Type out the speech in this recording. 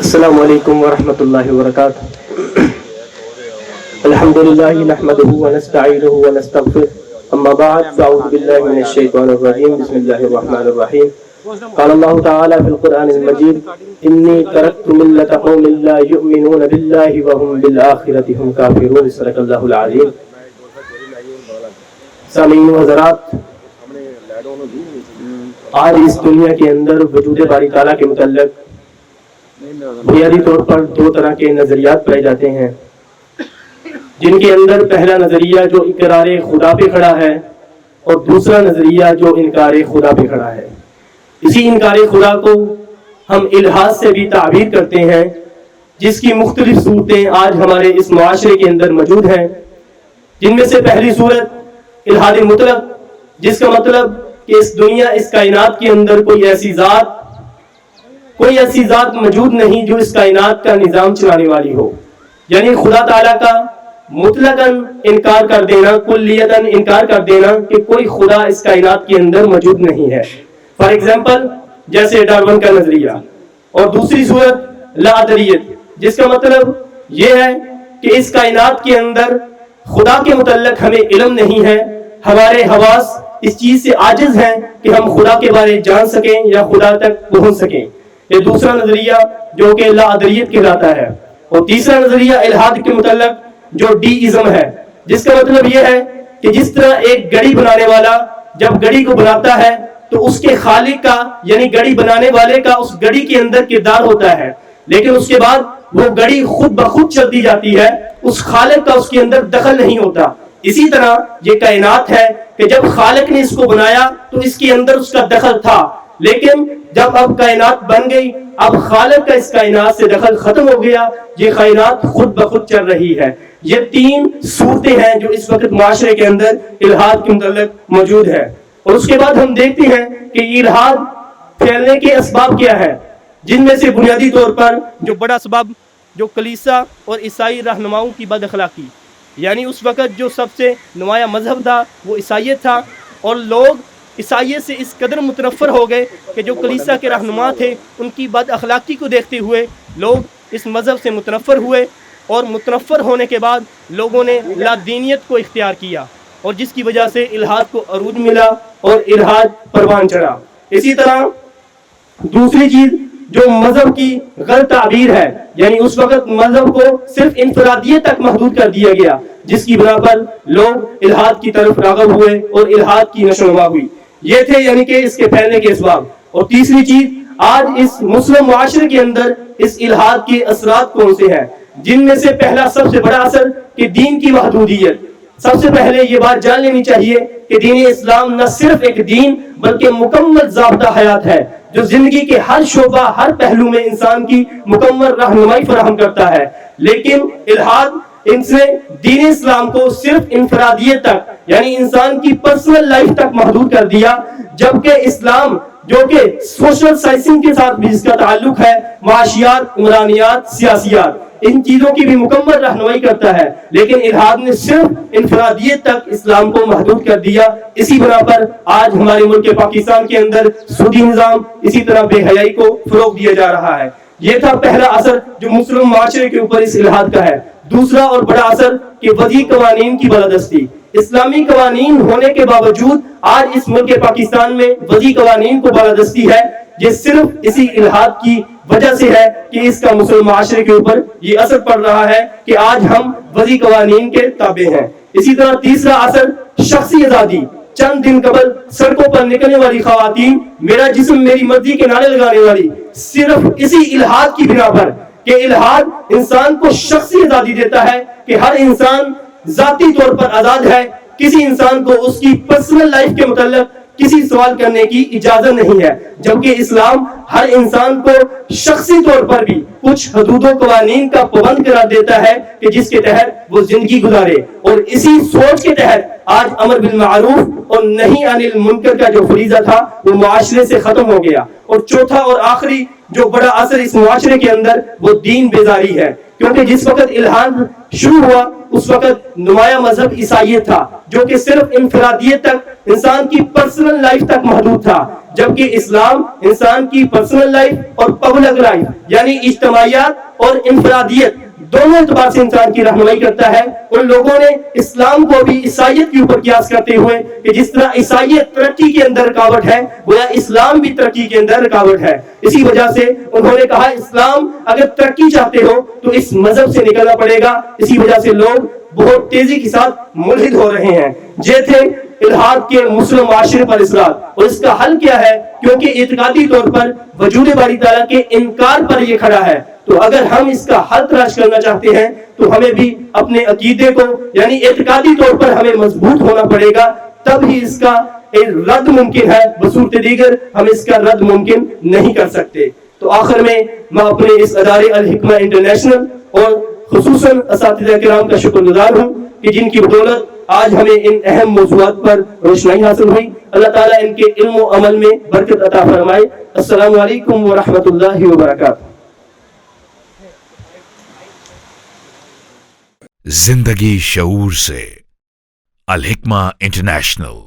السلام علیکم ورحمۃ اللہ وبرکاتہ. الحمد للہ نحمده ونستعینه ونستغفره اما بعد فاعوذ باللہ من الشیطان الرجیم بسم اللہ الرحمن الرحیم. قال اللہ تعالی فی القرآن المجید انی ترکت ملۃ قوم لا یؤمنون باللہ وهم بالآخرۃ هم کافرون. صدق اللہ العظیم. سامعین و حضرات، آج اس دنیا کے اندر وجود باری تعالیٰ کے متعلق بنیادی طور پر دو طرح کے نظریات پائے جاتے ہیں، جن کے اندر پہلا نظریہ جو اقرار خدا پہ کھڑا ہے اور دوسرا نظریہ جو انکار خدا پہ کھڑا ہے. اسی انکار خدا کو ہم الحاد سے بھی تعبیر کرتے ہیں، جس کی مختلف صورتیں آج ہمارے اس معاشرے کے اندر موجود ہیں. جن میں سے پہلی صورت الحاد مطلق، جس کا مطلب کہ اس دنیا، اس کائنات کے اندر کوئی ایسی ذات موجود نہیں جو اس کائنات کا نظام چلانے والی ہو. یعنی خدا تعالیٰ کا مطلقاً انکار کر دینا، کلیتاً انکار کر دینا کہ کوئی خدا اس کائنات کے اندر موجود نہیں ہے. فار ایگزامپل جیسے ڈارون کا نظریہ. اور دوسری صورت لا ادریت، جس کا مطلب یہ ہے کہ اس کائنات کے اندر خدا کے متعلق ہمیں علم نہیں ہے، ہمارے حواس اس چیز سے عاجز ہیں کہ ہم خدا کے بارے جان سکیں یا خدا تک پہنچ سکیں. یہ دوسرا نظریہ جو کہ لا ادریت کہلاتا ہے. اور تیسرا نظریہ الحاد کے متعلق جو ڈی ازم ہے، جس کا مطلب یہ ہے کہ جس طرح ایک گڑی بنانے والا جب گڑی کو بناتا ہے تو اس کے خالق کا، یعنی گڑی بنانے والے کا اس گڑی کے اندر کردار ہوتا ہے، لیکن اس کے بعد وہ گڑی خود بخود چلتی جاتی ہے، اس خالق کا اس کے اندر دخل نہیں ہوتا. اسی طرح یہ کائنات ہے کہ جب خالق نے اس کو بنایا تو اس کے اندر اس کا دخل تھا، لیکن جب اب کائنات بن گئی، اب خالق کا اس کائنات سے دخل ختم ہو گیا، یہ کائنات خود بخود چل رہی ہے. یہ تین صورتیں ہیں جو اس وقت معاشرے کے اندر الحاد کے متعلق موجود ہے. اور اس کے بعد ہم دیکھتے ہیں کہ الحاد پھیلنے کے اسباب کیا ہے، جن میں سے بنیادی طور پر جو بڑا سبب جو کلیسا اور عیسائی رہنماؤں کی بد اخلاقی، یعنی اس وقت جو سب سے نمایاں مذہب تھا وہ عیسائیت تھا، اور لوگ عیسائیت سے اس قدر متنفر ہو گئے کہ جو کلیسا کے رہنما تھے ان کی بد اخلاقی کو دیکھتے ہوئے لوگ اس مذہب سے متنفر ہوئے، اور متنفر ہونے کے بعد لوگوں نے لا دینیت کو اختیار کیا، اور جس کی وجہ سے الحاد کو عروج ملا اور الحاد پروان چڑھا. اسی طرح دوسری چیز جو مذہب کی غلط تعبیر ہے، یعنی اس وقت مذہب کو صرف انفرادیت تک محدود کر دیا گیا، جس کی بنا پر لوگ الحاد کی طرف راغب ہوئے اور الحاد کی نشو و نما ہوئی. یہ تھے یعنی کہ اس کے پھیلنے کے اسباب. اور تیسری چیز، آج اس مسلم معاشرے کے اندر اس الحاد کے اثرات کون سے ہیں، جن میں سے پہلا سب سے بڑا اثر کہ دین کی محدودیت. سب سے پہلے یہ بات جان لینی چاہیے کہ دین اسلام نہ صرف ایک دین بلکہ مکمل ضابطہ حیات ہے، جو زندگی کے ہر شعبہ، ہر پہلو میں انسان کی مکمل رہنمائی فراہم کرتا ہے. لیکن الحاد ان سے دین اسلام کو صرف انفرادیت تک، یعنی انسان کی پرسنل لائف تک محدود کر دیا، جبکہ اسلام جو کہ سوشل سائنسنگ کے ساتھ بھی اس کا تعلق ہے، معاشیات، عمرانیات، سیاسیات، ان چیزوں کی بھی مکمل رہنمائی کرتا ہے، لیکن الحاد نے صرف انفرادیت تک اسلام کو محدود کر دیا. اسی بنا پر آج ہمارے ملک پاکستان کے اندر سودی نظام، اسی طرح بے حیائی کو فروغ دیا جا رہا ہے. یہ تھا پہلا اثر جو مسلم معاشرے کے اوپر اس الحاد کا ہے. دوسرا اور بڑا اثر کہ وضعی قوانین کی بالادستی. اسلامی قوانین ہونے کے باوجود آج اس ملک پاکستان میں وضعی قوانین کو بالادستی ہے. یہ صرف اسی الحاد کی وجہ سے ہے کہ اس کا مسلم معاشرے کے اوپر یہ اثر پڑ رہا ہے کہ آج ہم وضعی قوانین کے تابع ہیں. اسی طرح تیسرا اثر شخصی آزادی. چند دن قبل سڑکوں پر نکلنے والی خواتین میرا جسم میری مرضی کے نعرے لگانے والی، صرف اسی الحاد کی بنا پر کہ الحاد انسان کو شخصی آزادی دیتا ہے کہ ہر انسان ذاتی طور پر آزاد ہے، کسی انسان کو اس کی پرسنل لائف کے متعلق کسی سوال کرنے کی اجازت نہیں ہے، جبکہ اسلام ہر انسان کو شخصی طور پر بھی کچھ حدود و قوانین کا پابند قرار دیتا ہے کہ جس کے تحت وہ زندگی گزارے. اور اسی سوچ کے تحت آج امر بالمعروف اور نہی عن المنکر کا جو فریضہ تھا وہ معاشرے سے ختم ہو گیا. اور چوتھا اور آخری جو بڑا اثر اس معاشرے کے اندر وہ دین بیزاری ہے، کیونکہ جس وقت الحاد شروع ہوا اس وقت نمایاں مذہب عیسائیت تھا جو کہ صرف انفرادیت تک انسان کی پرسنل لائف تک محدود تھا، جبکہ اسلام انسان کی پرسنل لائف اور پبلک لائف یعنی اجتماعیات اور انفرادیت دونوں اعتبار سے انسان کی رہنمائی کرتا ہے۔ ان لوگوں نے اسلام کو بھی عیسائیت کے اوپر قیاس کرتے ہوئے کہ جس طرح عیسائیت ترقی کے اندر رکاوٹ ہے گویا اسلام بھی ترقی کے اندر رکاوٹ ہے، اسی وجہ سے انہوں نے کہا اسلام اگر ترقی چاہتے ہو تو اس مذہب سے نکلنا پڑے گا۔ اسی وجہ سے لوگ بہت تیزی کے ساتھ ملحد ہو رہے ہیں۔ یہ تھے الحاد کے مسلم معاشرے پر اصرار، اور اس کا حل کیا ہے؟ کیونکہ اعتقادی طور پر وجود باری تعالیٰ کے انکار پر یہ کھڑا ہے، تو اگر ہم اس کا حل تلاش کرنا چاہتے ہیں تو ہمیں بھی اپنے عقیدے کو یعنی اعتقادی طور پر ہمیں مضبوط ہونا پڑے گا، تب ہی اس کا رد ممکن ہے، بصورت دیگر ہم اس کا رد ممکن نہیں کر سکتے۔ تو آخر میں اپنے اس ادارے الحکمہ انٹرنیشنل اور خصوصاً اساتذہ کرام کا شکر گزار ہوں کہ جن کی بدولت آج ہمیں ان اہم موضوعات پر روشنائی حاصل ہوئی۔ اللہ تعالیٰ ان کے علم و عمل میں برکت عطا فرمائے۔ السلام علیکم ورحمۃ اللہ وبرکاتہ۔ زندگی شعور سے، الحکمہ انٹرنیشنل۔